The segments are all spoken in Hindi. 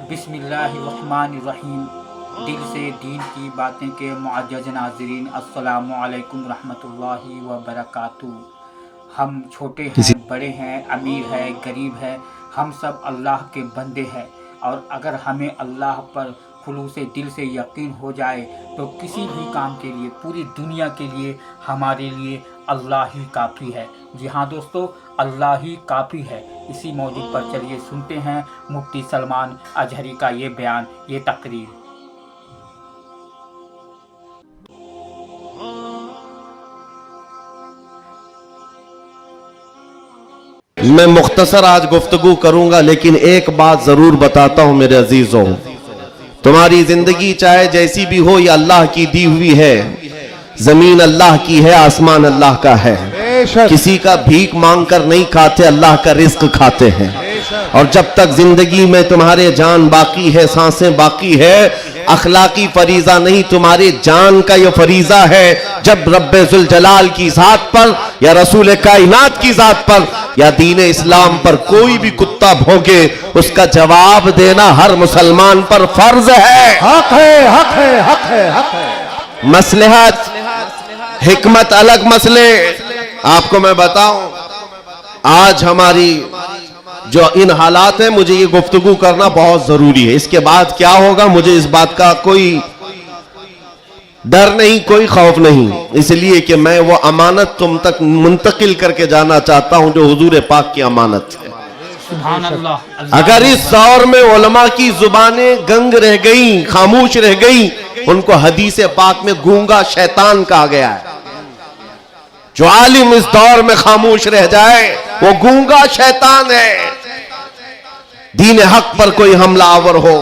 बिस्मिल्लाहिर्रहमानिर्रहीम। दिल से दीन की बातें के मुअज़्ज़ज़ नाज़रीन, अस्सलामु अलैकुम रहमतुल्लाहि व बरकातुहू। हम छोटे हैं, बड़े हैं, अमीर है, गरीब है, हम सब अल्लाह के बंदे हैं। और अगर हमें अल्लाह पर खुलूस दिल से यकीन हो जाए तो किसी भी काम के लिए, पूरी दुनिया के लिए हमारे लिए अल्लाह ही काफ़ी है। जी हाँ दोस्तों, अल्लाह ही काफ़ी है। इसी मौजूद पर चलिए सुनते हैं मुफ्ती सलमान अजहरी का ये बयान, ये तकरीर। मैं मुख्तसर आज गुफ्तगू करूंगा, लेकिन एक बात जरूर बताता हूं मेरे अजीजों, तुम्हारी जिंदगी चाहे जैसी भी हो, ये अल्लाह की दी हुई है। जमीन अल्लाह की है, आसमान अल्लाह का है। किसी का भीख मांग कर नहीं खाते, अल्लाह का रिस्क खाते हैं। और जब तक जिंदगी में तुम्हारे जान बाकी है, सांसें बाकी है, अखलाकी फरीजा नहीं, तुम्हारी जान का यह फरीजा है। जब रब्बे जुल जलाल की जात पर या रसूल कायनात की जात पर या दीन इस्लाम पर कोई भी कुत्ता भौंके, उसका जवाब देना हर मुसलमान पर फर्ज है। हक है, हक है, हक है, हक है। मसलहत हिकमत अलग मसले। आपको मैं बताऊं, आज हमारी जो इन हालात है, मुझे ये गुफ्तगू करना बहुत जरूरी है। इसके बाद क्या होगा मुझे इस बात का कोई डर नहीं, कोई खौफ नहीं, इसलिए कि मैं वो अमानत तुम तक मुंतकिल करके जाना चाहता हूं जो हुजूर पाक की अमानत है। सुभान अल्लाह। अगर इस दौर में उलमा की जुबानें गंग रह गई, खामोश रह गई, उनको हदीस पाक में गूंगा शैतान कहा गया है। जो आलिम इस दौर में खामोश रह जाए वो गूंगा शैतान है। दीन हक पर कोई हमलावर हो,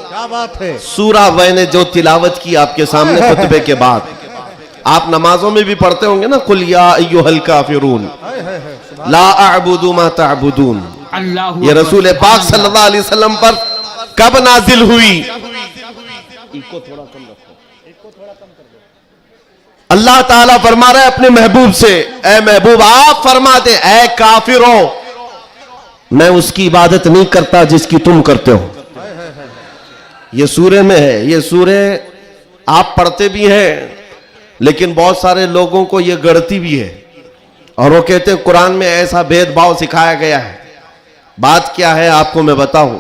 क्या बात है। सूरा मैंने जो तिलावत की आपके सामने खुतबे के बाद, आप नमाजों में भी पढ़ते होंगे ना, कुल या अय्युहल काफिरून ला अअबुदु मा तअबुदून। ये रसूल पाक सल्लल्लाहु अलैहि वसल्लम पर कब नाजिल हुई? इको थोड़ा कम रखो, इको थोड़ा कम कर दो। अल्लाह ताला फरमा रहा है अपने महबूब से, ए महबूब आप फरमा दे, ए काफिरों, मैं उसकी इबादत नहीं करता जिसकी तुम करते हो। ये सूरे में है। ये सूरे आप पढ़ते भी हैं, लेकिन बहुत सारे लोगों को ये गढ़ती भी है और वो कहते हैं कुरान में ऐसा भेदभाव सिखाया गया है। बात क्या है आपको मैं बताऊं।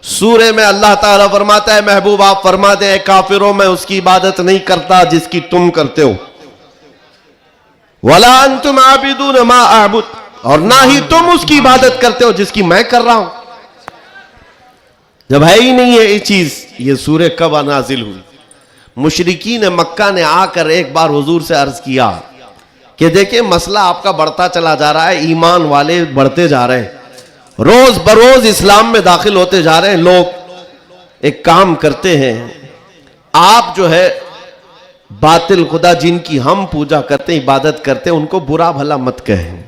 सूरे में अल्लाह ताला फरमाता है, महबूब आप फरमा दे, काफिरों मैं उसकी इबादत नहीं करता जिसकी तुम करते हो। वला अंतुम आबिदून मा अअबुद, और ना ही तुम उसकी इबादत करते हो जिसकी मैं कर रहा हूं। जब है ही नहीं है ये चीज, ये सूरे कब नाजिल हुई? मुशरिकीन मक्का ने आकर एक बार हुजूर से अर्ज किया कि देखिए मसला आपका बढ़ता चला जा रहा है, ईमान वाले बढ़ते जा रहे हैं, रोज बरोज इस्लाम में दाखिल होते जा रहे हैं लोग। एक काम करते हैं, आप जो है बातिल खुदा जिनकी हम पूजा करते हैं, इबादत करते हैं, उनको बुरा भला मत कहें।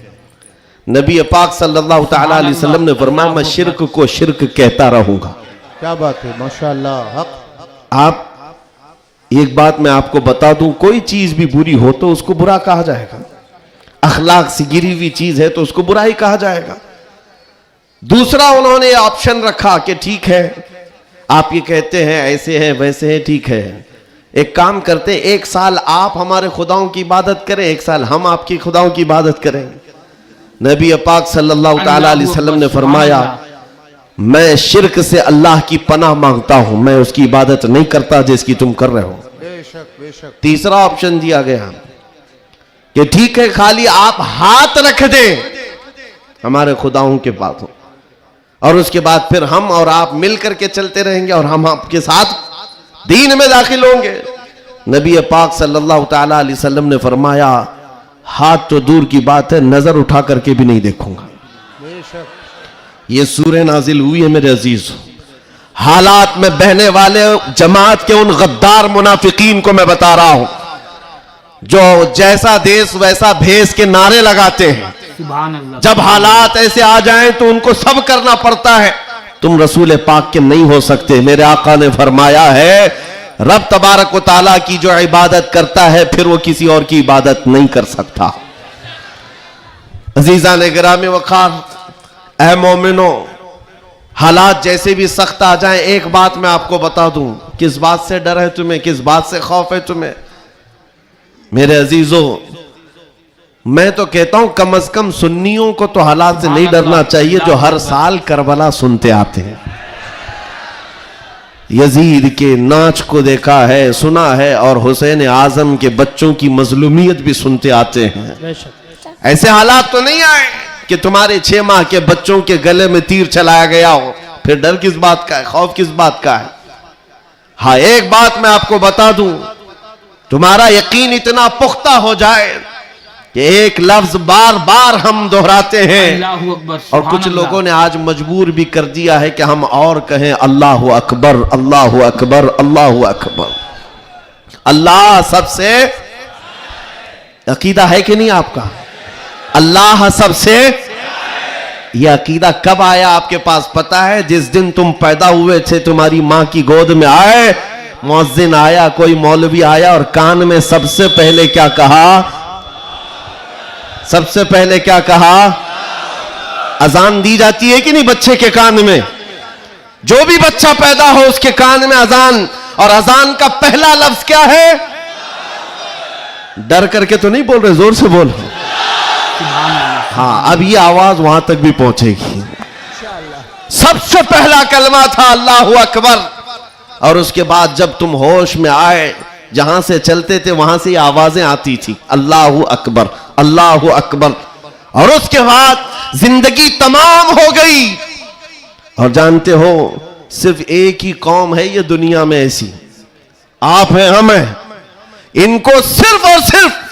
नबी पाक सल्लल्लाहु ताला अलैहि वसल्लम ने फरमाया, मैं शिर्क को शिर्क कहता रहूंगा। क्या बात है, माशाअल्लाह। हक। आप एक बात मैं आपको बता दूं, कोई चीज भी बुरी हो तो उसको बुरा कहा जाएगा। अखलाक से गिरी हुई चीज है तो उसको बुरा ही कहा जाएगा। दूसरा उन्होंने ऑप्शन रखा कि ठीक है आप ये कहते हैं, ऐसे हैं वैसे हैं, ठीक है एक काम करते हैं, एक साल आप हमारे खुदाओं की इबादत करें, एक साल हम आपकी खुदाओं की इबादत करें। नबी पाक सल्लल्लाहु ताला अलैहि वसल्लम ने फरमाया, मैं शिर्क से अल्लाह की पनाह मांगता हूं, मैं उसकी इबादत नहीं करता जिसकी तुम कर रहे हो। बेशक, बेशक। तीसरा ऑप्शन दिया गया कि ठीक है खाली आप हाथ रख दें हमारे खुदाओं के पास हो, और उसके बाद फिर हम और आप मिलकर के चलते रहेंगे और हम आपके साथ दीन में दाखिल होंगे। नबी पाक सल्लल्लाहु ताला अलैहि वसल्लम ने फरमाया, हाथ तो दूर की बात है, नजर उठा करके भी नहीं देखूंगा। ये सूरह नाजिल हुई है मेरे अजीज। हालात में बहने वाले जमात के उन गद्दार मुनाफिकीन को मैं बता रहा हूं, जो जैसा देश वैसा भेष के नारे लगाते हैं। जब हालात ऐसे आ जाएं तो उनको सब करना पड़ता है। तुम रसूल पाक के नहीं हो सकते। मेरे आका ने फरमाया है, रब तबारक व ताला की जो इबादत करता है फिर वो किसी और की इबादत नहीं कर सकता। अजीजा ने गिरामी वकार, ऐ मोमिनो, हालात जैसे भी सख्त आ जाएं, एक बात मैं आपको बता दूं, किस बात से डर है तुम्हें, किस बात से खौफ है तुम्हें? मेरे अजीजों, मैं तो कहता हूं कम से कम सुन्नियों को तो हालात से नहीं डरना चाहिए जो हर साल करबला सुनते आते हैं। यजीद के नाच को देखा है, सुना है, और हुसैन आजम के बच्चों की मजलूमियत भी सुनते आते हैं। ऐसे हालात तो नहीं आए कि तुम्हारे 6 माह के बच्चों के गले में तीर चलाया गया हो, फिर डर किस बात का है, खौफ किस बात का है? हाँ, एक बात मैं आपको बता दूं, तुम्हारा यकीन इतना पुख्ता हो जाए कि एक लफ्ज बार बार हम दोहराते हैं, और कुछ लोगों ने आज मजबूर भी कर दिया है कि हम और कहें अल्लाहु अकबर, अल्लाहु अकबर, अल्लाहु अकबर। अल्लाह सबसे, अकीदा है कि नहीं आपका? अल्लाह सबसे, यह अकीदा कब आया आपके पास पता है? जिस दिन तुम पैदा हुए थे, तुम्हारी मां की गोद में आए, मुअज्जिन आया, कोई मौलवी आया और कान में सबसे पहले क्या कहा? सबसे पहले क्या कहा? अजान दी जाती है कि नहीं बच्चे के कान में? जो भी बच्चा पैदा हो उसके कान में अजान, और अजान का पहला लफ्ज क्या है? डर करके तो नहीं बोल रहे, जोर से बोल। हाँ, अब ये आवाज वहां तक भी पहुंचेगी। सबसे पहला कलमा था अल्लाहु अकबर, और उसके बाद जब तुम होश में आए, जहां से चलते थे वहां से आवाजें आती थी, अल्लाहु अकबर, अल्लाहु अकबर। और उसके बाद जिंदगी तमाम हो गई। और जानते हो, सिर्फ एक ही कौम है ये दुनिया में ऐसी, आप हैं, हम हैं, इनको सिर्फ और सिर्फ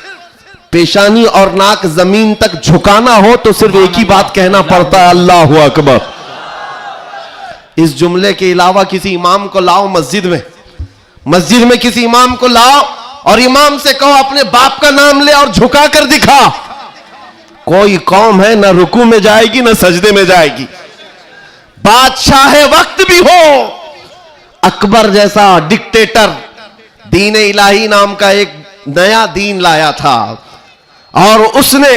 पेशानी और नाक जमीन तक झुकाना हो तो सिर्फ एक ही बात कहना पड़ता है, अल्लाहु अकबर। इस जुमले के अलावा किसी इमाम को लाओ मस्जिद में किसी इमाम को लाओ और इमाम से कहो अपने बाप का नाम ले और झुका कर दिखा, कोई कौम है ना रुकू में जाएगी ना सजदे में जाएगी। बादशाह वक्त भी हो, अकबर जैसा डिक्टेटर दीन इलाही नाम का एक नया दीन लाया था, और उसने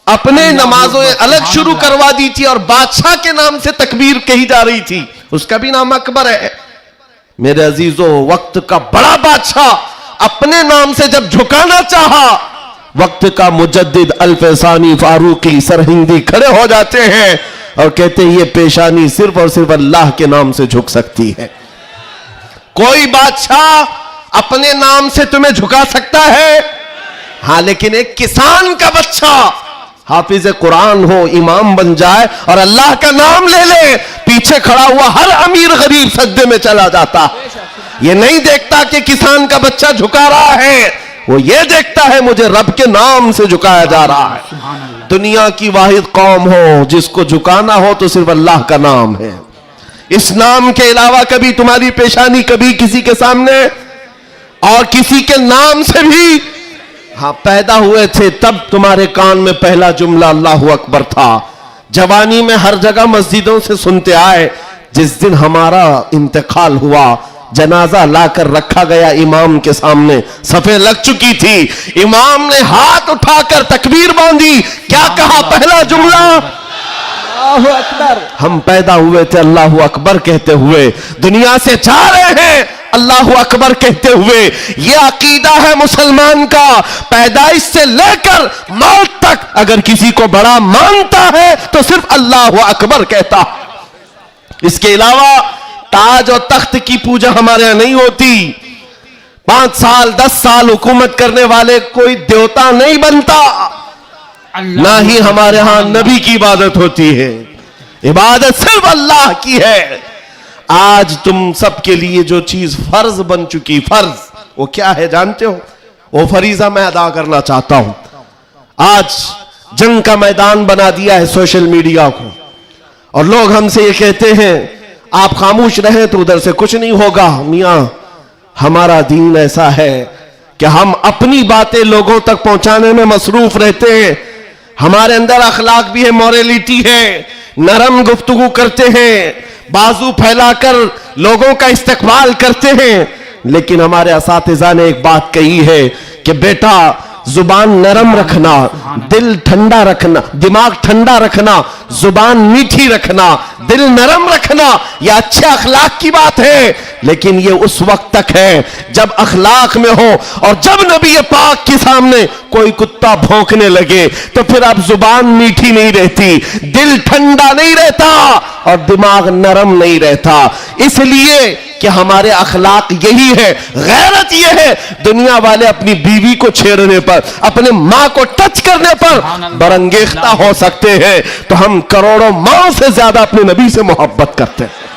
अपने नमाजों अलग शुरू करवा दी थी, और बादशाह के नाम से तकबीर कही जा रही थी, उसका भी नाम अकबर है। मेरे अजीजों, वक्त का बड़ा बादशाह अपने नाम से जब झुकाना चाहा, वक्त का मुजद्दिद अल्फसानी फारूकी सरहिंदी खड़े हो जाते हैं और कहते हैं ये पेशानी सिर्फ और सिर्फ अल्लाह के नाम से झुक सकती है। कोई बादशाह अपने नाम से तुम्हें झुका सकता है? हाँ, लेकिन एक किसान का बच्चा हाफिज कुरान हो, इमाम बन जाए और अल्लाह का नाम ले ले, पीछे खड़ा हुआ हर अमीर गरीब सजदे में चला जाता। ये नहीं देखता कि किसान का बच्चा झुका रहा है, वो ये देखता है मुझे रब के नाम से झुकाया जा रहा है। दुनिया की वाहिद कौम हो जिसको झुकाना हो तो सिर्फ अल्लाह का नाम है। इस नाम के अलावा कभी तुम्हारी पेशानी कभी किसी के सामने और किसी के नाम से भी, हाँ, पैदा हुए थे तब तुम्हारे कान में पहला जुमला अल्लाहु अकबर था। जवानी में हर जगह मस्जिदों से सुनते आए। जिस दिन हमारा इंतकाल हुआ, जनाजा लाकर रखा गया इमाम के सामने, सफे लग चुकी थी, इमाम ने हाथ उठाकर तकबीर बांधी, क्या कहा पहला जुमला? अल्लाहु अकबर। हम पैदा हुए थे अल्लाहु अकबर कहते हुए, दुनिया से जा रहे हैं अल्लाहु अकबर कहते हुए। यह अकीदा है मुसलमान का, पैदाइश से लेकर मौत तक अगर किसी को बड़ा मानता है तो सिर्फ अल्लाहु अकबर कहता। इसके अलावा ताज और तख्त की पूजा हमारे यहां नहीं होती। 5 साल 10 साल हुकूमत करने वाले कोई देवता नहीं बनता, ना ही हमारे यहां नबी की इबादत होती है। इबादत सिर्फ अल्लाह की है। आज तुम सबके लिए जो चीज फर्ज बन चुकी, फर्ज वो क्या है जानते हो? वो फरीजा मैं अदा करना चाहता हूं। आज जंग का मैदान बना दिया है सोशल मीडिया को, और लोग हमसे ये कहते हैं आप खामोश रहें तो उधर से कुछ नहीं होगा। मियां, हमारा दीन ऐसा है कि हम अपनी बातें लोगों तक पहुंचाने में मसरूफ रहते हैं। हमारे अंदर अखलाक भी है, मॉरलिटी है, नरम गुफ्तगू करते हैं, बाजू फैलाकर लोगों का इस्तकबाल करते हैं। लेकिन हमारे असातिज़ा ने एक बात कही है कि बेटा जुबान नरम रखना, दिल ठंडा रखना, दिमाग ठंडा रखना, जुबान मीठी रखना, दिल नरम रखना, यह अच्छे अखलाक की बात है। लेकिन यह उस वक्त तक है जब अखलाक में हो, और जब नबी पाक के सामने कोई कुत्ता भौंकने लगे तो फिर अब जुबान मीठी नहीं रहती, दिल ठंडा नहीं रहता और दिमाग नरम नहीं रहता। इसलिए कि हमारे अखलाक यही है, गैरत यह है, दुनिया वाले अपनी बीवी को छेड़ने पर, अपने मां को टच करने पर बरंगेख्ता हो सकते हैं, तो हम करोड़ों माओ से ज्यादा अपने नबी से मोहब्बत करते हैं।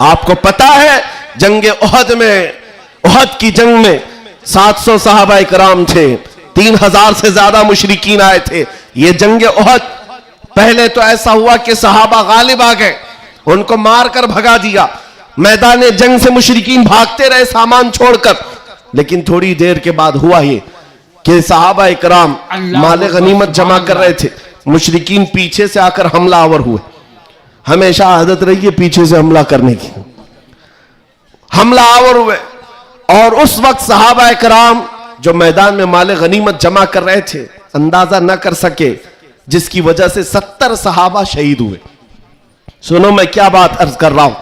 आपको पता है जंग उहद में, उहद की जंग में 700 सहाबा इकराम थे, 3000 से ज्यादा मुशरिकीन आए थे। यह जंग उहद, पहले तो ऐसा हुआ कि सहाबा गालिब आ गए, उनको मारकर भगा दिया, मैदान जंग से मुशरिकीन भागते रहे सामान छोड़कर। लेकिन थोड़ी देर के बाद हुआ ये कि सहाबा इकराम माले गनीमत जमा कर रहे थे, मुशरिकीन पीछे से आकर हमलावर हुए। हमेशा आदत रही है पीछे से हमला करने की, हमलावर हुए। और उस वक्त सहाबा इकराम जो मैदान में माले गनीमत जमा कर रहे थे अंदाजा न कर सके, जिसकी वजह से 70 सहाबा शहीद हुए। सुनो मैं क्या बात अर्ज कर रहा हूं,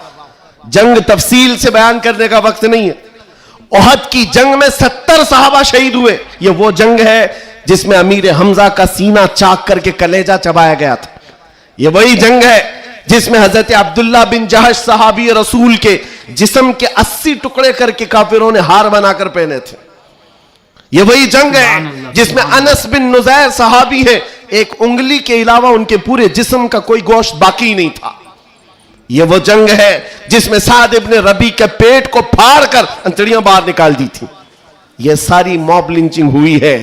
जंग तफसील से बयान करने का वक्त नहीं है। उहद की जंग में 70 सहाबा शहीद हुए। यह वो जंग है जिसमें अमीर हमजा का सीना चाक करके कलेजा चबाया गया था। यह वही जंग है जिसमें हजरत अब्दुल्ला बिन जहश सहाबी रसूल के जिस्म के 80 टुकड़े करके काफिरों ने हार बनाकर पहने थे। यह वही जंग है जिसमें अनस बिन नुजैर सहाबी है, एक उंगली के अलावा उनके पूरे जिस्म का कोई गोश्त बाकी नहीं था। यह वो जंग है जिसमें साद इब्ने रबी के पेट को फाड़ कर अंतड़ियां बाहर निकाल दी थी। यह सारी मॉब लिंचिंग हुई है।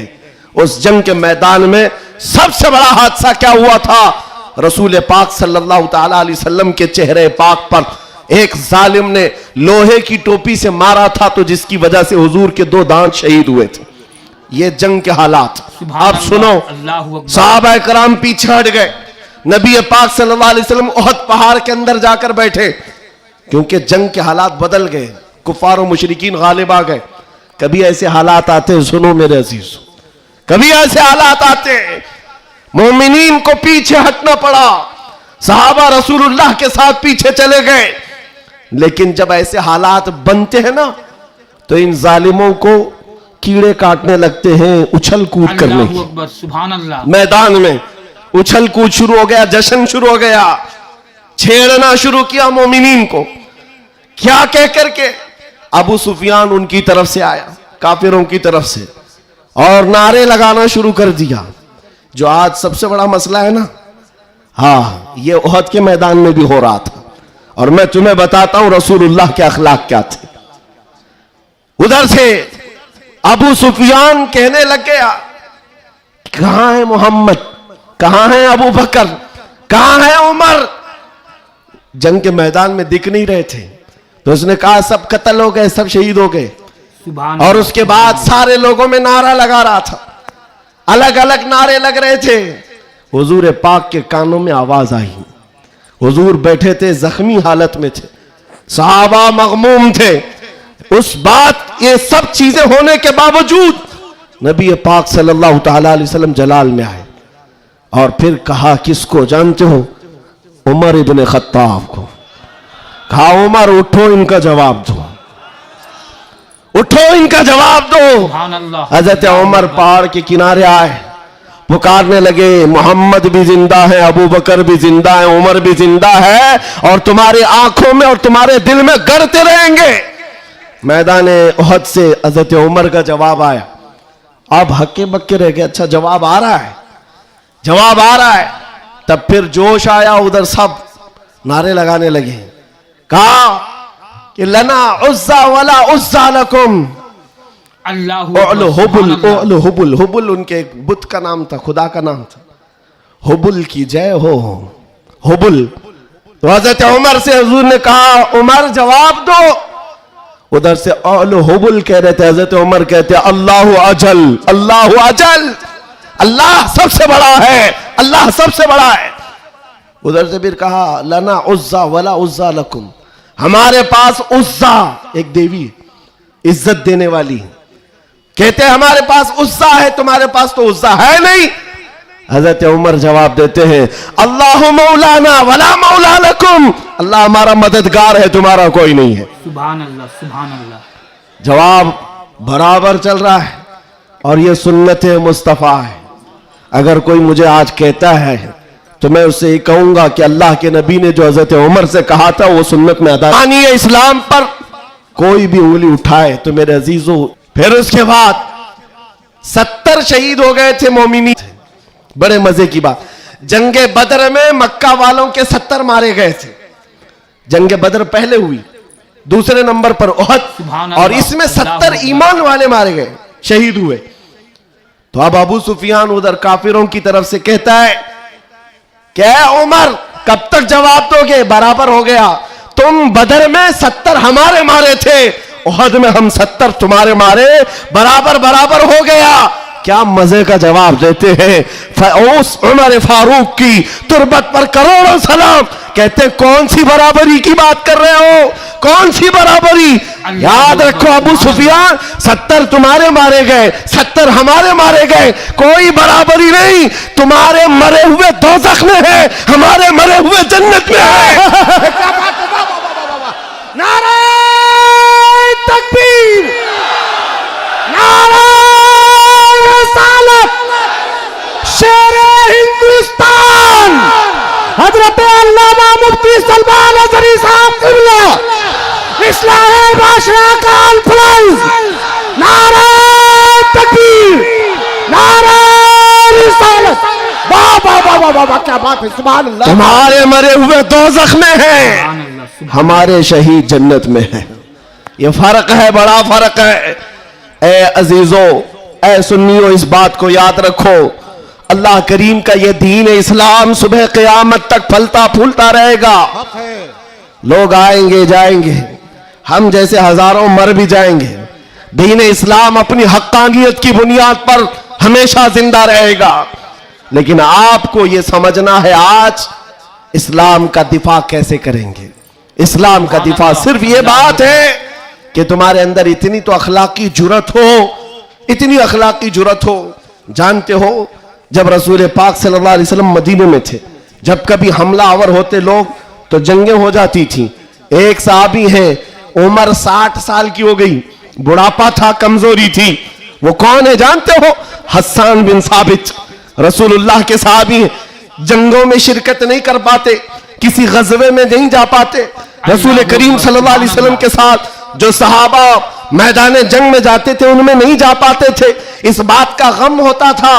उस जंग के मैदान में सबसे बड़ा हादसा क्या हुआ था, रसूल पाक सल्लल्लाहु ताला अलैहि वसल्लम के चेहरे पाक पर एक जालिम ने लोहे की टोपी से मारा था, तो जिसकी वजह से हुजूर के 2 दांत शहीद हुए थे। ये जंग के हालात आप सुनो। सहाबा कराम पीछे हट गए, नबी पाक सल्लल्लाहु अलैहि वसल्लम उहद पहाड़ के अंदर जाकर बैठे, क्योंकि जंग के हालात बदल गए, कुफार और मुशरिकीन गालिब आ गए। कभी ऐसे हालात आते हैं, सुनो मेरे अजीज, कभी ऐसे हालात आते हैं मोमिनीन को पीछे हटना पड़ा, सहाबा रसूलुल्लाह के साथ पीछे चले गए। लेकिन जब ऐसे हालात बनते हैं ना, तो इन जालिमों को कीड़े काटने लगते हैं, उछल कूद करने की। सुभान अल्लाह। मैदान में उछल कूद शुरू हो गया, जश्न शुरू हो गया, छेड़ना शुरू किया मोमिनीन को। क्या कह करके अबू सुफियान उनकी तरफ से आया, काफिरों की तरफ से, और नारे लगाना शुरू कर दिया। जो आज सबसे बड़ा मसला है ना, हाँ, ये उहद के मैदान में भी हो रहा था। और मैं तुम्हें बताता हूं रसूलुल्लाह के अखलाक क्या थे। उधर से अबू सुफियान कहने लग गया, कहां है मोहम्मद, कहां है अबू बकर, कहां है उमर। जंग के मैदान में दिख नहीं रहे थे, तो उसने कहा सब कत्ल हो गए, सब शहीद हो गए। और उसके बाद सारे लोगों में नारा लगा रहा था, अलग अलग नारे लग रहे थे। हुजूर पाक के कानों में आवाज आई, हुजूर बैठे थे, जख्मी हालत में थे, सहाबा मगमूम थे। उस बात, ये सब चीजें होने के बावजूद नबी पाक सल्लल्लाहु ताला अलैहि वसल्लम जलाल में आए और फिर कहा, किसको जानते हो? उमर इब्ने खत्ताब को। कहा, उमर उठो, इनका जवाब दो, उठो, इनका जवाब दो। हजरत उमर पहाड़ के किनारे आए, पुकारने लगे, मोहम्मद भी जिंदा है, अबू बकर भी जिंदा है, उमर भी जिंदा है, और तुम्हारी आंखों में और तुम्हारे दिल में गड़ते रहेंगे। मैदान उहद से हजरत उमर का जवाब आया। अब हक्के बक्के रह गए, अच्छा जवाब आ रहा है, जवाब आ रहा है। तब फिर जोश आया, उधर सब नारे लगाने लगे। कहा कि लना उज्जा वला उज्जा लकुम, हुबुल, हुबुल, हुबुल उनके एक बुत का नाम था, खुदा का नाम था, हुबुल की जय हो, हुबुल। तो हजरत उमर से हुजूर ने कहा, उमर जवाब दो। उधर से हुबुल कह रहे थे, हजरत उमर कहते अल्लाहु अजल, अल्लाहु अजल, अल्लाह सबसे बड़ा है, अल्लाह सबसे बड़ा है। उधर से फिर कहा, लना उज्जा वला उज्जा लकुम, हमारे पास उज्जा एक देवी, इज्जत देने वाली, कहते हमारे पास उस्सा है, तुम्हारे पास तो उस्सा है नहीं। हजरत उमर जवाब देते हैं अल्लाह मौलाना वला मौला लकुम, अल्लाह हमारा मददगार है, तुम्हारा कोई नहीं है। सुभान अल्लाह, सुभान अल्लाह। जवाब बराबर चल रहा है और ये सुन्नत मुस्तफ़ा है। अगर कोई मुझे आज कहता है तो मैं उससे ये कहूंगा कि अल्लाह के नबी ने जो हजरत उमर से कहा था वो सुन्नत में अदा। इस्लाम पर कोई भी उंगली उठाए तो मेरे अजीजों, फिर उसके बाद 70 शहीद हो गए थे मोमिनी। बड़े मजे की बात, जंगे बदर में मक्का वालों के 70 मारे गए थे। जंगे बदर पहले हुई, दूसरे नंबर पर उहद, और इसमें 70 ईमान वाले मारे गए, शहीद हुए। तो अब अबू सुफियान उधर काफिरों की तरफ से कहता है क्या उमर कब तक जवाब दोगे, बराबर हो गया। तुम बदर में 70 हमारे मारे थे, उहद में हम 70 तुम्हारे मारे, बराबर बराबर हो गया। क्या मजे का जवाब देते हैं। उस उमर फारूक की तुरबत पर करोड़ों सलाम। कहते कौन सी बराबरी की बात कर रहे हो, कौन सी बराबरी। याद रखो अबू सुफियान, 70 तुम्हारे मारे गए, 70 हमारे मारे गए, कोई बराबरी नहीं। तुम्हारे मरे हुए दोज़ख में है, हमारे मरे हुए जन्नत में है। नारे तकबीर, नारे रिसालत, शेरे हिंदुस्तान हजरत अल्लामा मुफ्ती सलमान अज़हरी साहब क़िबला, इस्लाह बादशाह का अल्फलाइज, नारे तकबीर, नारे रिसालत। वाह वाह वाह वाह वाह, क्या बात है, सुभान अल्लाह। तुम्हारे मरे हुए दोज़ख में है, हमारे शहीद जन्नत में है। ये फर्क है, बड़ा फर्क है। ए अजीजों, ए सुन्नियों, इस बात को याद रखो। अल्लाह करीम का ये दीन इस्लाम सुबह क़यामत तक फलता फूलता रहेगा। लोग आएंगे जाएंगे, हम जैसे हजारों मर भी जाएंगे। दीन इस्लाम अपनी हक्कानियत की बुनियाद पर हमेशा जिंदा रहेगा। लेकिन आपको यह समझना है आज इस्लाम का दिफा कैसे करेंगे। इस्लाम का दिफा सिर्फ ये बात है कि तुम्हारे अंदर इतनी तो अखलाकी जुर्रत हो, इतनी अखलाकी जुर्रत हो। जानते हो जब रसूल पाक सल्लल्लाहु अलैहि वसल्लम मदीने में थे, जब कभी हमला आवर होते लोग तो जंगें हो जाती थी। एक साहबी है, उम्र 60 साल की हो गई, बुढ़ापा था, कमजोरी थी। वो कौन है जानते हो? हस्सान बिन साबित, रसूलुल्लाह के साहबी हैं। जंगों में शिरकत नहीं कर पाते, किसी गज़वे में नहीं जा पाते। रसूल करीम सल्लल्लाहु अलैहि वसल्लम के साथ जो सहाबा मैदान जंग में जाते थे उनमें नहीं जा पाते थे। इस बात का गम होता था,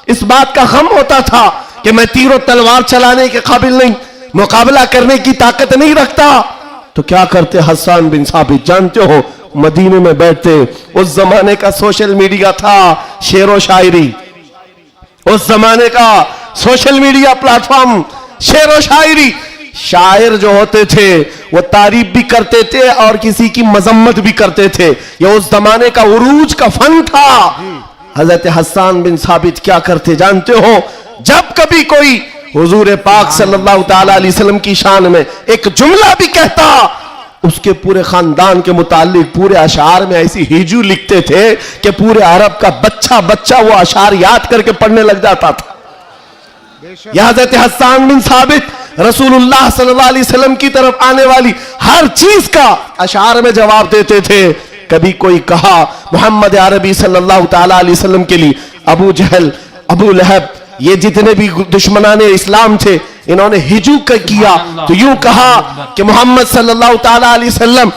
इस बात का गम होता था कि मैं तीरों तलवार चलाने के काबिल नहीं, मुकाबला करने की ताकत नहीं रखता। तो क्या करते हस्सान बिन साबित, जानते हो, मदीने में बैठते। उस जमाने का सोशल मीडिया था, शेरो शायरी। उस जमाने का सोशल मीडिया प्लेटफॉर्म, शेरो शायरी। शायर जो होते थे वो तारीफ भी करते थे और किसी की मजम्मत भी करते थे। ये उस जमाने का उरूज का फन था। हजरत हस्सान बिन साबित क्या करते जानते हो? जब कभी कोई हुजूर पाक सल्लल्लाहु ताला अलैहि वसल्लम की शान में एक जुमला भी कहता, उसके पूरे खानदान के मुतालिक पूरे अशार में ऐसी हिजू लिखते थे कि पूरे अरब का बच्चा बच्चा वो अशार याद करके पढ़ने लग जाता था। यह हजरत हस्सान बिन साबित रसूलुल्लाह सल्लल्लाहु अलैहि वसल्लम की तरफ आने वाली हर चीज का अशार में जवाब देते थे। कभी कोई कहा मोहम्मद अरबी सल्लल्लाहु ताला अलैहि वसल्लम के लिए अबू जहल, अबू लहब, ये जितने भी दुश्मनाने इस्लाम थे, इन्होंने हिजू किया तो यूं कहा कि मोहम्मद सल्लल्लाहु ताला अलैहि वसल्लम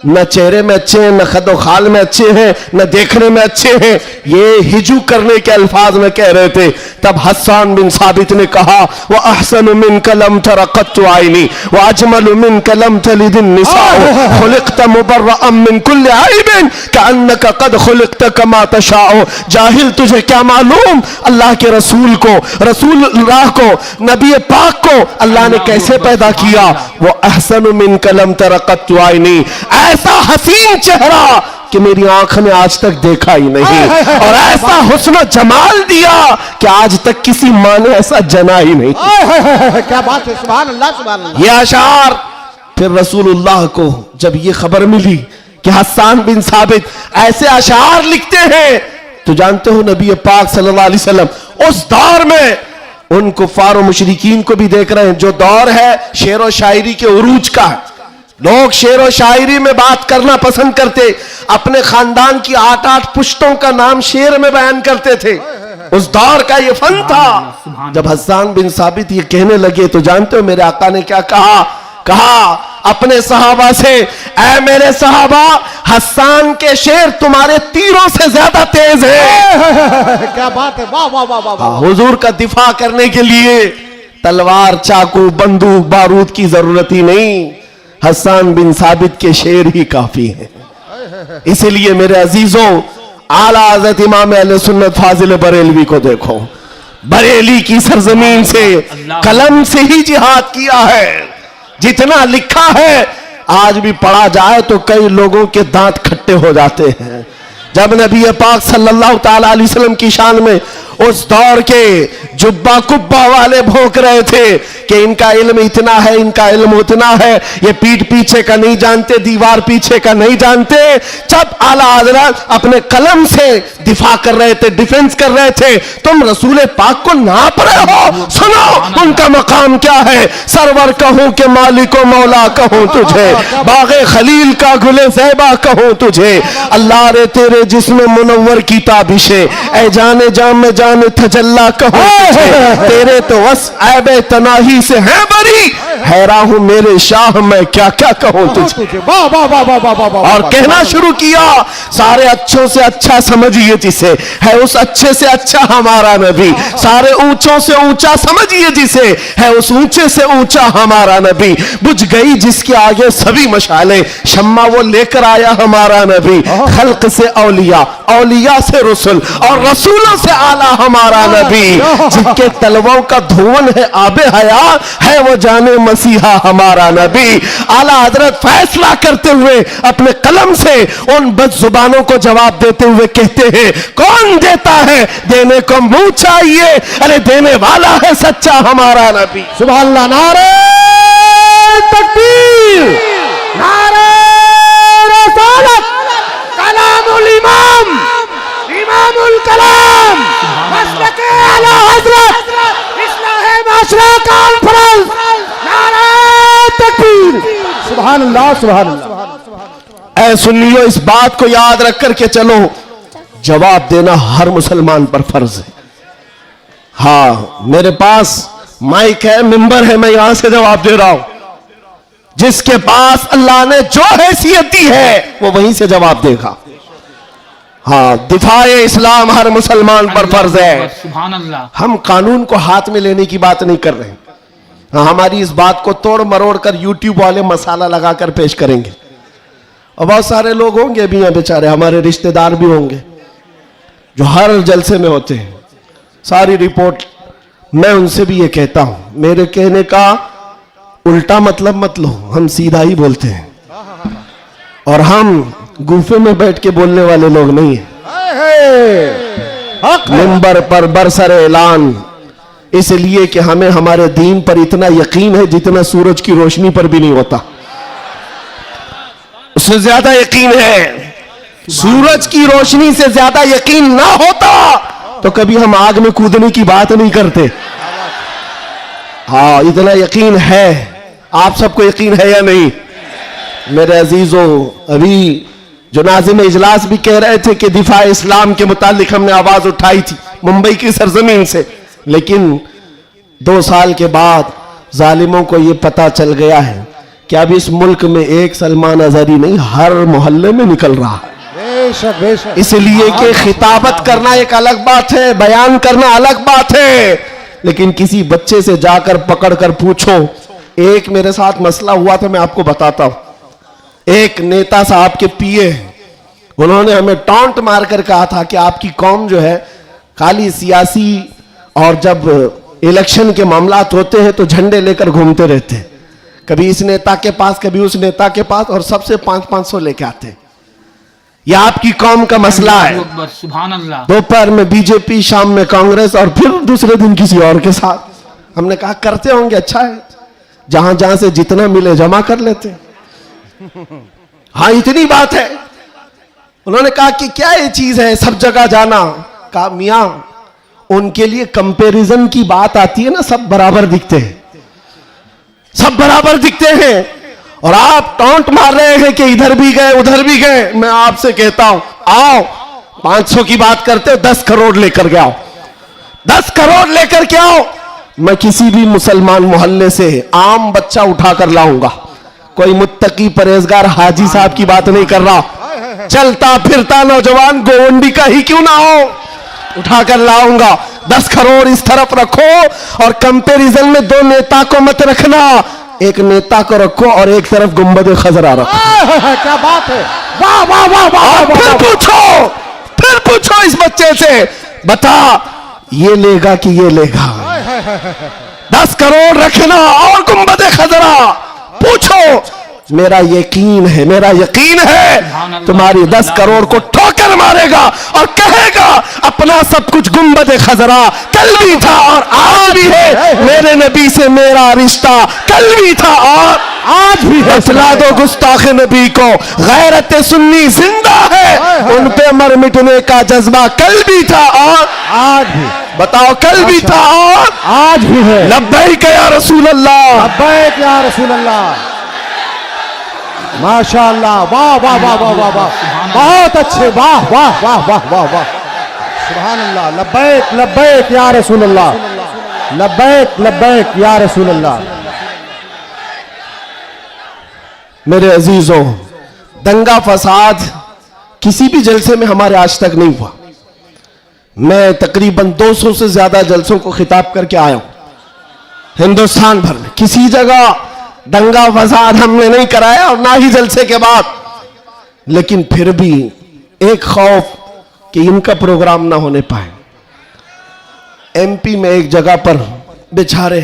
न चेहरे में अच्छे हैं, न खदो खाल में अच्छे हैं, न देखने में अच्छे हैं। ये हिजू करने के अल्फाज में कह रहे थे। तब हस्सान बिन साबित ने कहा व अहसन मिन कलम तरक़त आइनी व अजमल मिन कलम तलिदिन निसाअ खुलिक़त मुबर्रअन मिन कुल्लि आइबिन कअन्नका क़द खुलिक़त कमा तशाअ। जाहिल, तुझे क्या मालूम अल्लाह के रसूल को, रसूलुल्लाह को, नबी पाक को अल्लाह ने कैसे पैदा किया। वो अहसन मिन कलम तरक़त आइनी, ऐसा हसीन चेहरा कि मेरी आंख ने आज तक देखा ही नहीं, और ऐसा हुस्न जमाल दिया कि आज तक किसी माँ ने ऐसा जना ही नहीं। क्या बात है, सुभान अल्लाह, सुभान अल्लाह। ये अशार फिर रसूलुल्लाह को जब ये खबर मिली कि हस्सान बिन साबित ऐसे अशार लिखते हैं, तो जानते हो नबी पाक सल्लल्लाहु अलैहि वसल्लम उस दौर में उन कुफार और मुशरिकीन को भी देख रहे हैं। जो दौर है शेर और शायरी के उरूज का है, लोग शेर और शायरी में बात करना पसंद करते, अपने खानदान की 8-8 पुश्तों का नाम शेर में बयान करते थे। उस दौर का ये फन था। जब हस्सान बिन साबित ये कहने लगे तो जानते हो मेरे आका ने क्या कहा? कहा अपने सहाबा से, ऐ मेरे सहाबा, हस्सान के शेर तुम्हारे तीरों से ज्यादा तेज है। क्या बात है, वाह वाह वाह वाह। हुजूर का दिफा करने के लिए तलवार, चाकू, बंदूक, बारूद की जरूरत ही नहीं, हस्सान बिन साबित के शेर ही काफी है। इसीलिए मेरे अजीजों, आला हज़रत इमाम अहले सुन्नत फाजिल बरेलवी को देखो, बरेली की सरजमीन से कलम से ही जिहाद किया है। जितना लिखा है आज भी पढ़ा जाए तो कई लोगों के दांत खट्टे हो जाते हैं। जब नबी पाक सल्लल्लाहु ताला अलैहि वसल्लम की शान में उस दौर के जुब्बा कुब्बा वाले भौंक रहे थे कि इनका इल्म इतना है, इनका इल्म उतना है, ये पीठ पीछे का नहीं जानते, दीवार पीछे का नहीं जानते, जब आला हज़रत अपने कलम से दिफा कर रहे थे, डिफेंस कर रहे थे, तुम रसूल पाक को नाप रहे हो। सुनो उनका मकाम क्या है। सरवर कहूं कि मालिको मौला कहूं तुझे, बागे खलील का गुले ज़ैबा कहूं तुझे, अल्लाह रे तेरे जिस्म मुनव्वर की ताबिशे, ऐ जाने जाम में जाने तजल्ला कहूं तुझे, तेरे तो वस ऐबे तनाही से है बरी, हैरान हूं मेरे शाह मैं क्या क्या कहूं तुझे। वाह वाह वाह वाह वाह वाह। और कहना शुरू किया, सारे अच्छों से अच्छा समझिए जिसे, है उस अच्छे से अच्छा हमारा नबी, सारे ऊंचों से ऊंचा समझिए जिसे, है उस ऊंचे से ऊंचा हमारा नबी, बुझ गई जिसके आगे सभी मशाले, शम्मा वो लेकर आया हमारा नबी, खल्क से औलिया, औलिया से रसूल और रसूलों से आला हमारा नबी, जिनके तलवों का धुवन है आबे हया, है वो जाने मसीहा हमारा नबी। आला हजरत फैसला करते हुए अपने कलम से उन बदजुबानों को जवाब देते हुए कहते हैं, कौन देता है देने को मुंह चाहिए, अरे देने वाला है सच्चा हमारा नबी। सुभान अल्लाह। नारे तकबीर, नारे रसालत, कलामुल इमाम, इमामुल कलाम, मसलके आला हजरत, इस्लाहे माशरा कॉन्फ्रेंस, नारे तकबीर। सुभान अल्लाह, सुभान अल्लाह। ऐ सुन्नियों, इस बात को याद रख करके चलो, जवाब देना हर मुसलमान पर फर्ज है। हाँ, मेरे पास माइक है, मिंबर है, मैं यहां से जवाब दे रहा हूं। जिसके पास अल्लाह ने जो हैसियत दी है वो वहीं से जवाब देगा। हाँ, दिफाए इस्लाम हर मुसलमान पर फर्ज है। सुभान अल्लाह। हम कानून को हाथ में लेने की बात नहीं कर रहे हैं। हाँ, हमारी इस बात को तोड़ मरोड़ कर यूट्यूब वाले मसाला लगाकर पेश करेंगे, और बहुत सारे लोग होंगे भी यहाँ बेचारे, हमारे रिश्तेदार भी होंगे जो हर जलसे में होते हैं, सारी रिपोर्ट। मैं उनसे भी ये कहता हूं, मेरे कहने का उल्टा मतलब मत लो, हम सीधा ही बोलते हैं, और हम गुफे में बैठ के बोलने वाले लोग नहीं हैं। मिंबर पर बरसर ऐलान, इसलिए कि हमें हमारे दीन पर इतना यकीन है जितना सूरज की रोशनी पर भी नहीं होता, उससे ज्यादा यकीन है। सूरज की रोशनी से ज्यादा यकीन ना होता तो कभी हम आग में कूदने की बात नहीं करते। हाँ, इतना यकीन है। आप सबको यकीन है या नहीं? मेरे अजीजों, अभी जो नाज़िम इजलास भी कह रहे थे कि दिफा इस्लाम के मुतालिक हमने आवाज उठाई थी मुंबई की सरजमीन से, लेकिन 2 साल के बाद जालिमों को यह पता चल गया है कि अब इस मुल्क में एक सलमान अजहरी नहीं, हर मोहल्ले में निकल रहा है। बेशक बेशक। इसलिए कि खिताबत करना एक अलग बात है, बयान करना अलग बात है, लेकिन किसी बच्चे से जाकर पकड़ कर पूछो। एक मेरे साथ मसला हुआ था, मैं आपको बताता हूं। एक नेता साहब के पीए, उन्होंने हमें टॉन्ट मारकर कहा था कि आपकी कौम जो है खाली सियासी, और जब इलेक्शन के मामलात होते हैं तो झंडे लेकर घूमते रहते हैं, कभी इस नेता के पास कभी उस नेता के पास, और सबसे 500-500 लेके आते हैं। यह आपकी कौम का मसला है। सुभान अल्लाह। दोपहर में बीजेपी, शाम में कांग्रेस, और फिर दूसरे दिन किसी और के साथ। हमने कहा करते होंगे, अच्छा है, जहां जहां से जितना मिले जमा कर लेते। हाँ इतनी बात है। उन्होंने कहा कि क्या ये चीज है सब जगह जाना? कहा मियां उनके लिए कंपैरिजन की बात आती है ना, सब बराबर दिखते हैं, सब बराबर दिखते हैं, और आप टॉन्ट मार रहे हैं कि इधर भी गए उधर भी गए। मैं आपसे कहता हूं आओ 500 की बात करते हो, 10 करोड़ लेकर के आओ, 10 करोड़ लेकर के आओ। मैं किसी भी मुसलमान मोहल्ले से आम बच्चा उठाकर लाऊंगा, कोई मुत्तकी परहेजगार हाजी साहब की बात नहीं कर रहा, चलता फिरता नौजवान गोवंडी का ही क्यों ना हो, उठाकर लाऊंगा। 10 करोड़ इस तरफ रखो, और कंपैरिजन में 2 नेता को मत रखना, एक नेता को रखो और एक तरफ गुंबद खजरा रखो। क्या बात है, वाह वाह वाह वाह। फिर पूछो इस बच्चे से, बता ये लेगा कि ये लेगा? 10 करोड़ रखना और गुंबद खजरा, पूछो। मेरा यकीन है तुम्हारी 10 करोड़ को ठोकर मारेगा और कहेगा अपना सब कुछ गुंबद खजरा कल भी था और आज भी है, मेरे नबी से मेरा रिश्ता कल भी था और आज भी है। बतला दो गुस्ताख नबी को गैरत सुन्नी जिंदा है, उन पे मर मिटने का जज्बा कल भी था और आज भी। बताओ कल भी था और आज भी है। लब्बैक या रसूल अल्लाह, लब्बैक या रसूल अल्लाह। माशाअल्लाह, वाह वाह वाह वाह वाह वाह, बहुत अच्छे, वाह वाह वाह वाह वाह वाह, सुभान अल्लाह। लब्बैक लब्बैक या रसूल अल्लाह, लब्बैक लब्बैक या रसूल अल्लाह। मेरे अजीजों, दंगा फसाद किसी भी जलसे में हमारे आज तक नहीं हुआ। मैं तकरीबन 200 से ज्यादा जलसों को खिताब करके आया हूं हिंदुस्तान भर में, किसी जगह दंगा फसाद हमने नहीं कराया और ना ही जलसे के बाद। लेकिन फिर भी एक खौफ कि इनका प्रोग्राम ना होने पाए। एमपी में एक जगह पर बेचारे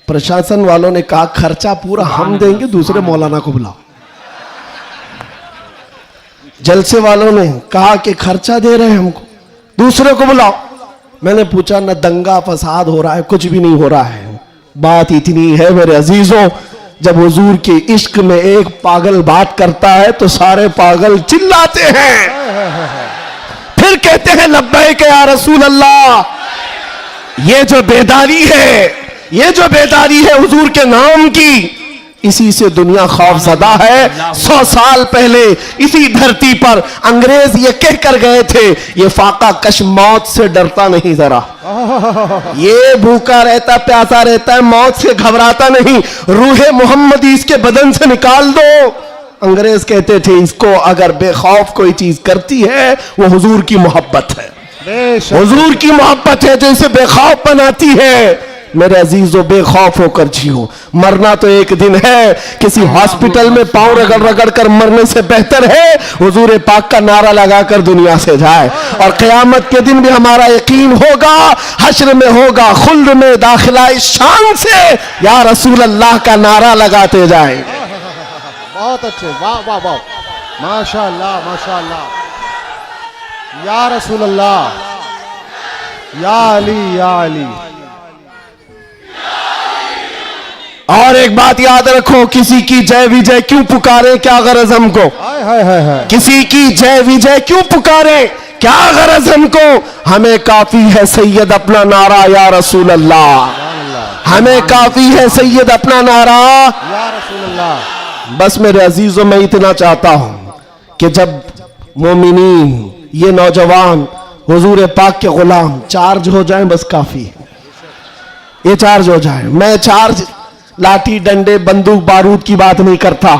प्रशासन वालों ने कहा खर्चा पूरा हम देंगे, दूसरे मौलाना को बुलाओ। जलसे वालों ने कहा कि खर्चा दे रहे हैं हमको, दूसरे को बुलाओ। मैंने पूछा ना दंगा फसाद हो रहा है, कुछ भी नहीं हो रहा है। बात इतनी है मेरे अजीजों, जब हुजूर के इश्क में एक पागल बात करता है तो सारे पागल चिल्लाते हैं, फिर कहते हैं लब्बैक या रसूल अल्लाह। ये जो बेदारी है हुजूर के नाम की, इसी से दुनिया खौफजदा है। 100 साल पहले इसी धरती पर अंग्रेज ये कह कर गए थे, ये फाका कश मौत से डरता नहीं, जरा ये भूखा रहता प्यासा रहता है, मौत से घबराता नहीं, रूहे मोहम्मदी इसके बदन से निकाल दो। अंग्रेज कहते थे इसको अगर बेखौफ कोई चीज करती है वो हुजूर की मोहब्बत है, हुजूर की मोहब्बत है जो इसे बेखौफ बनाती है। मेरे अजीजों, बेखौफ होकर जियो, मरना तो एक दिन है। किसी हॉस्पिटल में पांव रगड़ रगड़ कर मरने से बेहतर है हुजूर पाक का नारा लगाकर दुनिया से जाए। और क़यामत के दिन भी हमारा यकीन होगा, हश्र में होगा खुल्द में दाखिला इस शान से या रसूल अल्लाह का नारा लगाते जाए। बहुत अच्छे, वाह वाह वाह, माशाअल्लाह माशाअल्लाह, या रसूल अल्लाह, या अली या अली। और एक बात याद रखो, किसी की जय विजय क्यों पुकारे, क्या गरज हमको? किसी की जय विजय क्यों पुकारे, क्या गरज हमको? हमें काफी है सैयद अपना नारा या रसूल अल्लाह, हमें काफी है सैयद अपना नारा या रसूल अल्लाह। बस मेरे अजीजों, मैं इतना चाहता हूं कि जब मोमिनीन ये नौजवान हुजूर पाक के गुलाम चार्ज हो जाएं, बस काफी है, ये चार्ज हो जाए। मैं चार्ज लाठी डंडे बंदूक बारूद की बात नहीं करता,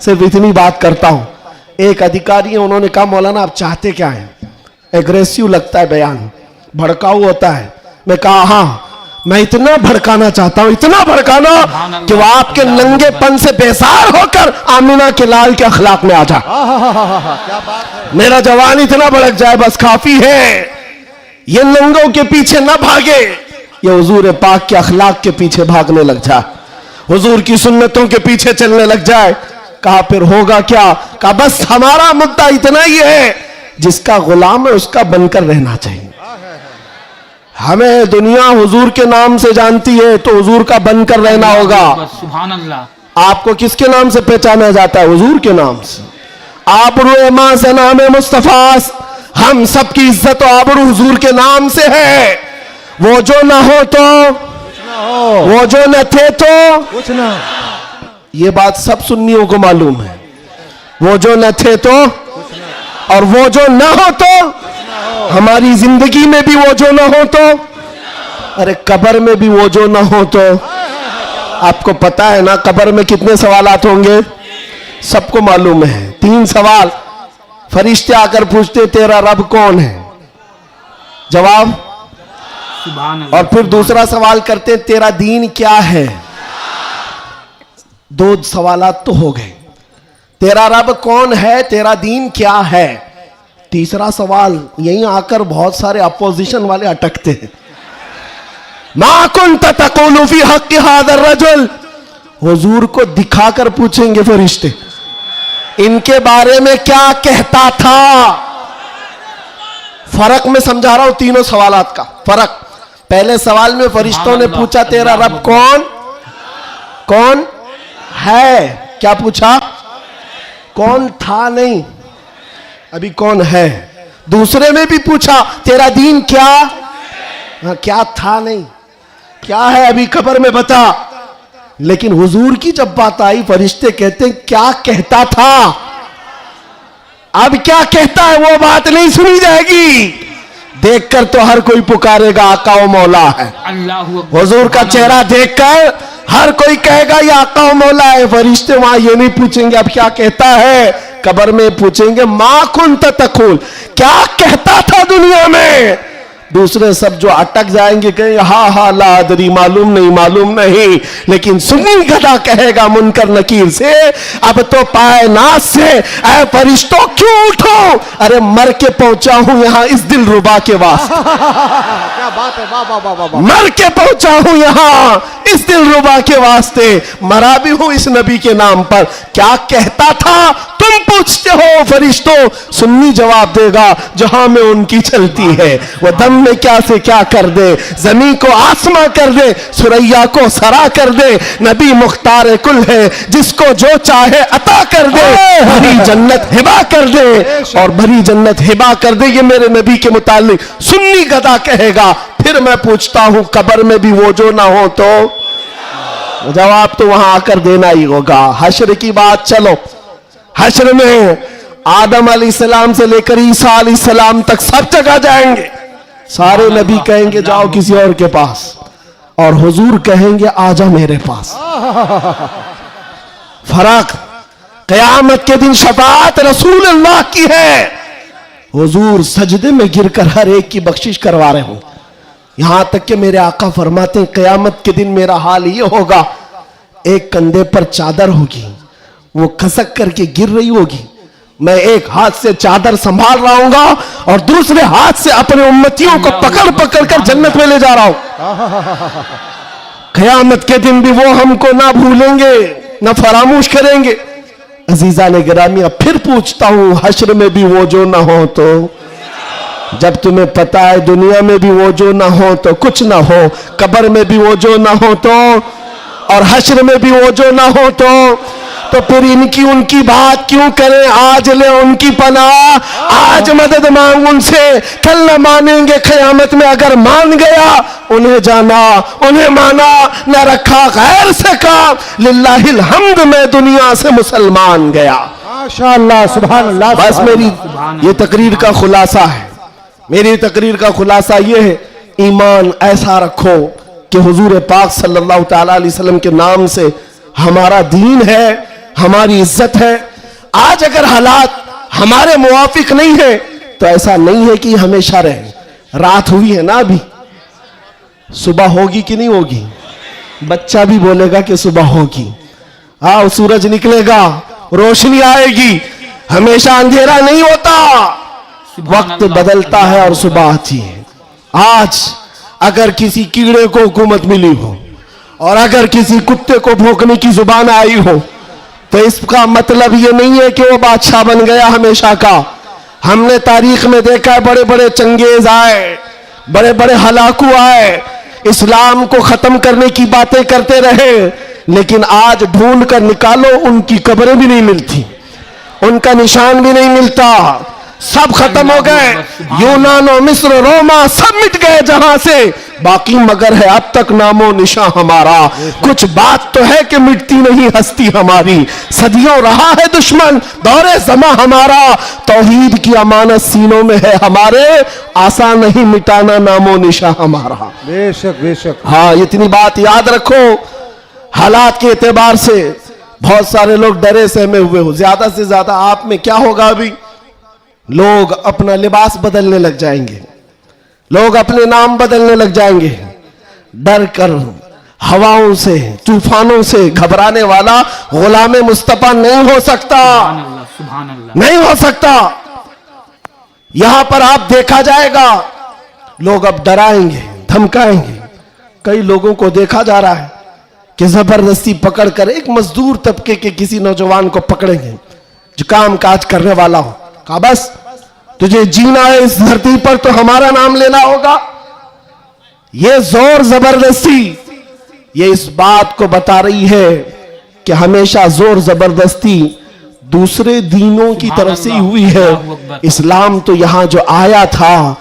सिर्फ इतनी बात करता हूं। एक अधिकारी है, उन्होंने कहा मौलाना आप चाहते क्या हैं? एग्रेसिव लगता है बयान, भड़काऊ होता है। मैं कहा हाँ, मैं इतना भड़काना चाहता हूं, इतना भड़काना कि वो आपके नंगेपन से बेजार होकर आमिना के लाल के अखलाक में आ जाए। क्या बात है, मेरा जवान इतना भड़क जाए, बस काफी है। ये नंगों के पीछे ना भागे, ये हुजूर पाक के अखलाक के पीछे भागने लग जाए, हुजूर की सुन्नतों के पीछे चलने लग जाए। कहा फिर होगा क्या? कहा बस हमारा मुद्दा इतना ही है, जिसका गुलाम है उसका बनकर रहना चाहिए। हमें दुनिया हुजूर के नाम से जानती है तो हुजूर का बनकर रहना होगा। सुभान अल्लाह। आपको किसके नाम से पहचाना जाता है? हुजूर के नाम से। आबरू मां सनाम मुस्तफास, हम सबकी इज्जत और आबरू हुजूर के नाम से है। वो जो ना हो तो, वो जो न थे तो कुछ ना। ये बात सब सुन्नियों को मालूम है। वो जो न थे तो, और वो जो ना हो तो, हमारी जिंदगी में भी वो जो ना हो तो, अरे कब्र में भी वो जो ना हो तो। आपको पता है ना कब्र में कितने सवालात होंगे, सबको मालूम है। 3 सवाल फरिश्ते आकर पूछते, तेरा रब कौन है? जवाब, सुभान अल्लाह। और फिर दूसरा सवाल करते, तेरा दीन क्या है? 2 सवालात तो हो गए। तेरा रब कौन है, तेरा दीन क्या है? तीसरा सवाल यहीं आकर बहुत सारे अपोजिशन वाले अटकते हैं। मा कुन्त तक़ूलु फी हक़्क़ि हाज़ा रजुल, हुजूर को दिखाकर पूछेंगे फरिश्ते, इनके बारे में क्या कहता था? फर्क में समझा रहा हूं तीनों सवालात का फर्क। पहले सवाल में फरिश्तों ने पूछा, तेरा रब कौन कौन है? क्या पूछा? कौन था नहीं, अभी कौन है। दूसरे में भी पूछा, तेरा दीन क्या? हाँ, क्या था नहीं, क्या है अभी कब्र में बता। लेकिन हुजूर की जब बात आई, फरिश्ते कहते हैं, क्या कहता था? अब क्या कहता है वो बात नहीं सुनी जाएगी। देखकर तो हर कोई पुकारेगा आका व मौला है। अल्लाह हुजूर का चेहरा देखकर हर कोई कहेगा ये आका व मौला है। फरिश्ते वहां ये नहीं पूछेंगे अब क्या कहता है, कब्र में पूछेंगे, मा कुन्त तक़ूल, क्या कहता था दुनिया में? दूसरे सब जो अटक जाएंगे कहेंगे, हा हा ला अदरी, मालूम नहीं मालूम नहीं। लेकिन सुन्नी गधा कहेगा मुनकर नकीर से, अब तो पाए नाज से, ऐ फरिश्तों क्यों उठो? अरे मर के पहुंचा हूं यहां इस दिल रुबा के वास्ते। क्या बात है, वाह वाह वाह वाह। मर के पहुंचा हूं यहां इस दिल रुबा के वास्ते, मरा भी हूं इस नबी के नाम पर। क्या कहता था तुम पूछते हो फरिश्तों? सुन्नी जवाब देगा, जहां में उनकी चलती है वो दम में क्या से क्या कर दे, जमीन को आसमां कर दे, सुरैया को सरा कर दे। नबी मुख्तार कुल है, जिसको जो चाहे अता कर दे, भरी जन्नत हिबा कर दे, और भरी जन्नत हिबा कर दे। ये मेरे नबी के मुतालिक सुन्नी गदा कहेगा। फिर मैं पूछता हूं, कब्र में भी वो जो ना हो तो? जवाब तो वहां आकर देना ही होगा। हश्र की बात, चलो हश्र में आदम अलैहिस्सलाम से लेकर ईसा अलैहिस्सलाम तक सब जगह जाएंगे। सारे नबी कहेंगे जाओ किसी और के पास, और हुजूर कहेंगे आजा मेरे पास। फर्क, कयामत के दिन शफाअत रसूलुल्लाह की है। हुजूर सजदे में गिरकर हर एक की बख्शिश करवा रहे हों। यहां तक कि मेरे आका फरमाते हैं, कयामत के दिन मेरा हाल ये होगा, एक कंधे पर चादर होगी, वो खसक करके गिर रही होगी, मैं एक हाथ से चादर संभाल रहा हूंगा और दूसरे हाथ से अपने उम्मतियों को पकड़ पकड़ कर जन्नत में ले जा रहा हूं। कयामत के दिन भी वो हमको ना भूलेंगे ना फरामोश करेंगे। अजीजा ने गिरामी, अब फिर पूछता हूं, हश्र में भी वो जो ना हो तो? जब तुम्हें पता है दुनिया में भी वो जो ना हो तो कुछ ना हो, कब्र में भी वो जो ना हो तो, और हश्र में भी वो जो ना हो तो फिर इनकी उनकी बात क्यों करें? आज ले उनकी पनाह, आज मदद मांग उनसे, कल न मानेंगे कयामत में। अगर मान गया उन्हें जाना, उन्हें माना, न रखा गैर से काम। लिल्लाहिल हम्द, मैं दुनिया से मुसलमान गया। माशाअल्लाह, सुभान अल्लाह। बस मेरी ये तकरीर का खुलासा है, मेरी तकरीर का खुलासा ये है, ईमान ऐसा रखो कि हुजूर पाक सल्लल्लाहु तआला अलैहि वसल्लम के नाम से हमारा दीन है, हमारी इज्जत है। आज अगर हालात हमारे मुवाफिक नहीं है तो ऐसा नहीं है कि हमेशा रहे। रात हुई है ना, अभी सुबह होगी कि नहीं होगी? बच्चा भी बोलेगा कि सुबह होगी। हाँ, सूरज निकलेगा, रोशनी आएगी, हमेशा अंधेरा नहीं होता, वक्त बदलता है और सुबह आती है। आज अगर किसी कीड़े को हुकूमत मिली हो और अगर किसी कुत्ते को भौंकने की जुबान आई हो तो इसका मतलब ये नहीं है कि वो बादशाह बन गया हमेशा का। हमने तारीख में देखा है, बड़े बड़े चंगेज आए, बड़े बड़े हलाकू आए, इस्लाम को खत्म करने की बातें करते रहे, लेकिन आज ढूंढ कर निकालो उनकी कब्रें भी नहीं मिलती, उनका निशान भी नहीं मिलता, सब खत्म हो गए। यूनान और मिस्र, रोमा सब मिट गए जहां से, बाकी मगर है अब तक नामो निशा हमारा। कुछ बात तो है कि मिटती नहीं हस्ती हमारी, सदियों रहा है दुश्मन दौरे जमा हमारा। तौहीद की अमानत सीनों में है हमारे, आसान नहीं मिटाना नामो निशा हमारा। बेशक बेशक। हाँ, इतनी बात याद रखो। हालात के एतबार से बहुत सारे लोग डरे सहमे हुए हो, ज्यादा से ज्यादा आप में क्या होगा, अभी लोग अपना लिबास बदलने लग जाएंगे, लोग अपने नाम बदलने लग जाएंगे। डर कर हवाओं से, तूफानों से घबराने वाला गुलाम मुस्तफा नहीं हो सकता, सुभान अल्लाह। नहीं हो सकता। यहां पर आप देखा जाएगा, लोग अब डराएंगे, धमकाएंगे। कई लोगों को देखा जा रहा है कि जबरदस्ती पकड़कर एक मजदूर तबके के किसी नौजवान को पकड़ेंगे जो काम काज करने वाला हो, कहा बस तुझे जीना है इस धरती पर तो हमारा नाम लेना होगा। ये जोर जबरदस्ती, ये इस बात को बता रही है कि हमेशा जोर जबरदस्ती दूसरे दीनों की तरफ से ही हुई है। इस्लाम तो यहां जो आया था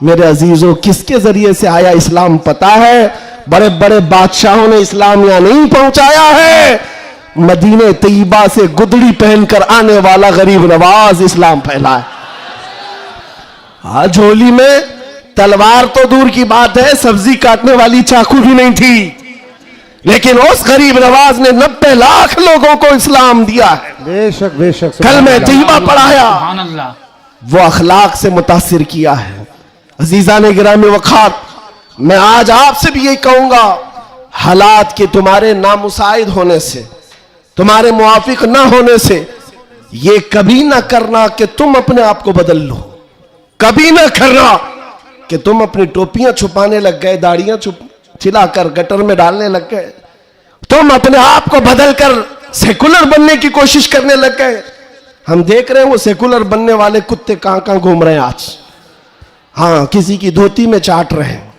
मेरे अजीजों, किसके जरिए से आया इस्लाम पता है? बड़े बड़े बादशाहों ने इस्लाम यहां नहीं पहुंचाया है, मदीने तैयबा से गुदड़ी पहनकर आने वाला गरीब नवाज इस्लाम फैलाया। आज झोली में तलवार तो दूर की बात है, सब्जी काटने वाली चाकू भी नहीं थी, लेकिन उस गरीब नवाज ने 90 लाख लोगों को इस्लाम दिया है। बेशक बेशक। कल में तैयबा पढ़ाया, सुभान अल्लाह। वो अखलाक से मुतासिर किया है। अजीजा ने गिरामी वखार, मैं आज आपसे भी यही कहूंगा, हालात के तुम्हारे नामुसाइद होने से, तुम्हारे मुआफिक ना होने से, ये कभी ना करना कि तुम अपने आप को बदल लो। कभी ना करना कि तुम अपनी टोपियां छुपाने लग गए, दाढ़ियां छिलाकर गटर में डालने लग गए, तुम अपने आप को बदलकर सेकुलर बनने की कोशिश करने लग गए। हम देख रहे हैं वो सेकुलर बनने वाले कुत्ते कहां कहां घूम रहे हैं आज। हाँ, किसी की धोती में चाट रहे हैं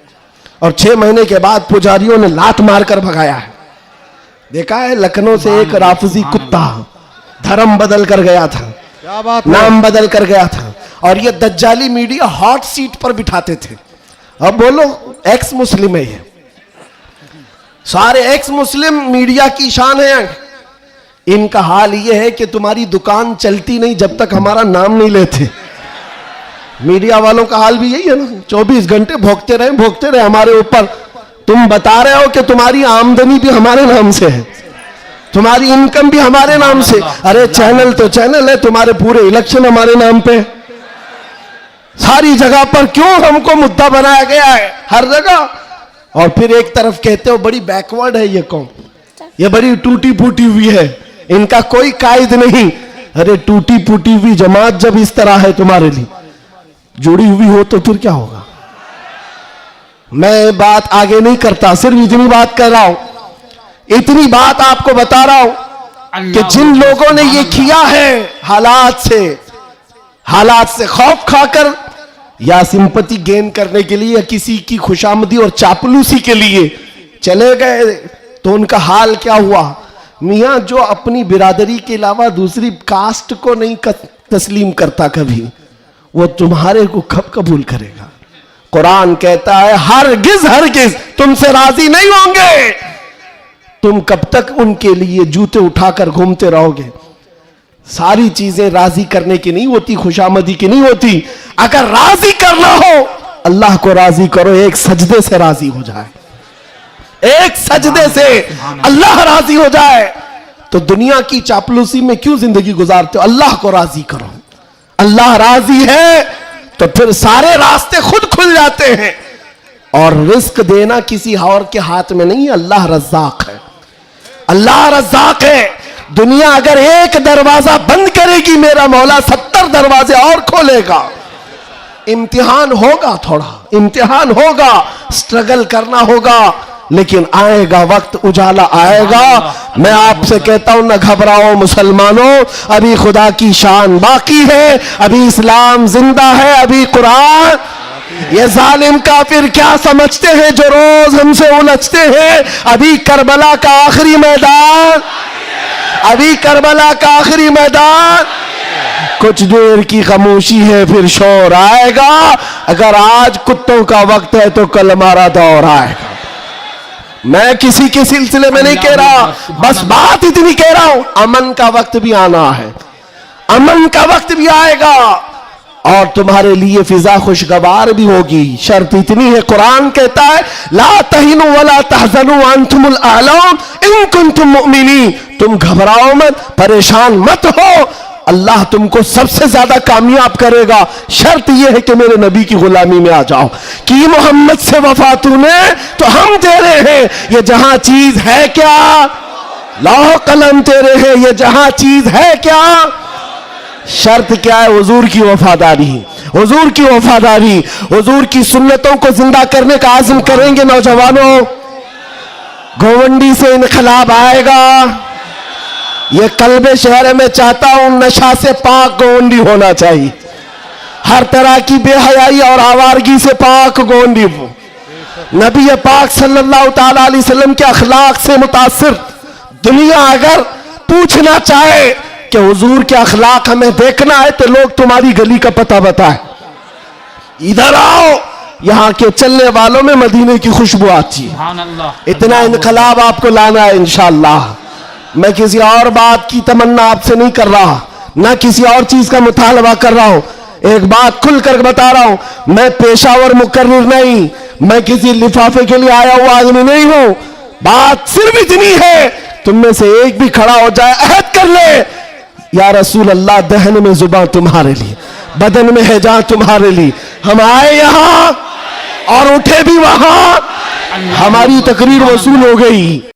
और 6 महीने के बाद पुजारियों ने लात मारकर भगाया है। देखा है लखनऊ से एक राफजी कुत्ता धर्म बदल कर गया था, क्या बात है? नाम बदल कर गया था, और ये दज्जाली मीडिया हॉट सीट पर बिठाते थे। अब बोलो एक्स मुस्लिम है, ये सारे एक्स मुस्लिम मीडिया की शान है। इनका हाल ये है कि तुम्हारी दुकान चलती नहीं जब तक हमारा नाम नहीं लेते। मीडिया वालों का हाल भी यही है ना, 24 घंटे भोगते रहे हमारे ऊपर। तुम बता रहे हो कि तुम्हारी आमदनी भी हमारे नाम से है, तुम्हारी इनकम भी हमारे नाम से। अरे चैनल तो चैनल है, तुम्हारे पूरे इलेक्शन हमारे नाम पे, सारी जगह पर क्यों हमको मुद्दा बनाया गया है हर जगह। और फिर एक तरफ कहते हो बड़ी बैकवर्ड है ये कौम, ये बड़ी टूटी फूटी हुई है, इनका कोई कायद नहीं। अरे टूटी फूटी हुई जमात जब इस तरह है तुम्हारे लिए जुड़ी हुई हो तो फिर क्या होगा। मैं बात आगे नहीं करता, सिर्फ इतनी बात कर रहा हूं, इतनी बात आपको बता रहा हूं कि जिन लोगों ने ये किया है हालात से खौफ खाकर या सिंपैथी गेन करने के लिए या किसी की खुशामदी और चापलूसी के लिए चले गए, तो उनका हाल क्या हुआ। मियां जो अपनी बिरादरी के अलावा दूसरी कास्ट को नहीं तस्लीम करता कभी, वो तुम्हारे को कब कबूल करेगा। कुरान कहता है हरगिज तुमसे राजी नहीं होंगे। तुम कब तक उनके लिए जूते उठाकर घूमते रहोगे। सारी चीजें राजी करने की नहीं होती, खुशामदी की नहीं होती। अगर राजी करना हो अल्लाह को राजी करो, एक सजदे से राजी हो जाए, एक सजदे से अल्लाह राजी हो जाए। तो दुनिया की चापलूसी में क्यों जिंदगी गुजारते हो, अल्लाह को राजी करो। अल्लाह राजी है तो फिर सारे रास्ते खुद खुल जाते हैं। और रिस्क देना किसी और के हाथ में नहीं, अल्लाह रज़्ज़ाक़ है, अल्लाह रज़्ज़ाक़ है। दुनिया अगर एक दरवाजा बंद करेगी, मेरा मौला 70 दरवाजे और खोलेगा। इम्तिहान होगा, थोड़ा इम्तिहान होगा, स्ट्रगल करना होगा, लेकिन आएगा वक्त, उजाला आएगा। मैं आपसे कहता हूं, न घबराओ मुसलमानों, अभी खुदा की शान बाकी है, अभी इस्लाम जिंदा है, अभी कुरान। ये जालिम काफिर क्या समझते हैं जो रोज हमसे उलझते हैं। अभी करबला का आखिरी मैदान, अभी करबला का आखिरी मैदान। कुछ देर की खामोशी है फिर शोर आएगा। अगर आज कुत्तों का वक्त है तो कल हमारा दौर आएगा। मैं किसी के सिलसिले में नहीं कह रहा, बस बात इतनी कह रहा हूं, अमन का वक्त भी आना है, अमन का वक्त भी आएगा और तुम्हारे लिए फिजा खुशगवार भी होगी। शर्त इतनी है, कुरान कहता है ला तहिनु वला तहजनु अंतुमुल आलौन इन कुंतुम मुमिनीन, तुम घबराओ मत, परेशान मत हो, अल्लाह तुमको सबसे ज्यादा कामयाब करेगा। शर्त यह है कि मेरे नबी की गुलामी में आ जाओ। कि मोहम्मद से वफा तूने तो हम तेरे हैं, ये जहां चीज है क्या, लौह कलम तेरे हैं, ये जहां चीज है क्या। शर्त क्या है, हुजूर की वफादारी, हुजूर की वफादारी, हुजूर की सुन्नतों को जिंदा करने का आज़म करेंगे नौजवानों। गोवंडी से इनकलाब आएगा। ये कल्बे शहर में चाहता हूं नशा से पाक गोवंडी होना चाहिए, हर तरह की बेहयाई और आवारगी से पाक गोवंडी हो। नबी पाक सल्लल्लाहु ताला अलैहि वसल्लम के अखलाक से मुतासिर दुनिया अगर पूछना चाहे कि हुजूर के अखलाक हमें देखना है तो लोग तुम्हारी गली का पता बताए, इधर आओ, यहां के चलने वालों में मदीने की खुशबू आती है। इतना इनकलाब आपको लाना है इंशाअल्लाह। मैं किसी और बात की तमन्ना आपसे नहीं कर रहा, ना किसी और चीज का मुतालबा कर रहा हूं। एक बात खुलकर बता रहा हूं, मैं पेशावर मुकर्रिर नहीं, मैं किसी लिफाफे के लिए आया हुआ आदमी नहीं हूं। बात सिर्फ इतनी है, तुम में से एक भी खड़ा हो जाए, अहद कर ले, या रसूल अल्लाह, दहन में जुबान तुम्हारे लिए, बदन में है जान तुम्हारे लिए। हम आए यहां और उठे भी वहां, हमारी तकरीर वसूल हो गई।